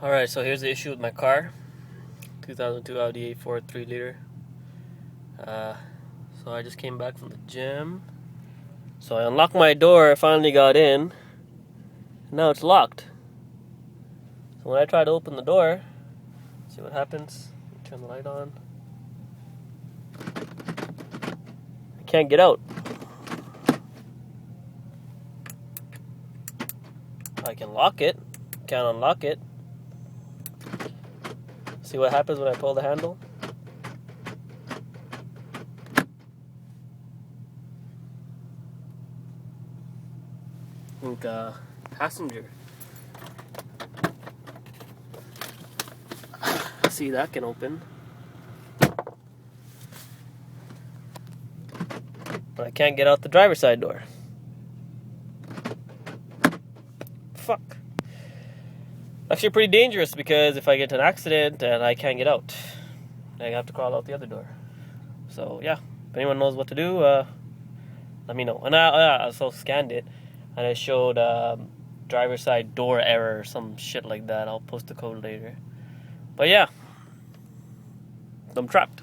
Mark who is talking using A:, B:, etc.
A: Alright, so here's the issue with my car. 2002 Audi A4 3-liter. So I just came back from the gym. So I unlocked my door, I finally got in. Now it's locked. So when I try to open the door, see what happens. Turn the light on. I can't get out. I can lock it, can't unlock it. See what happens when I pull the handle? I think passenger. See, that can open. But I can't get out the driver's side door. Fuck. Actually pretty dangerous because if I get into an accident and I can't get out, I have to crawl out the other door. So yeah, if anyone knows what to do, let me know. And I also scanned it and it showed driver's side door error or some shit like that. I'll post the code later. But yeah, I'm trapped.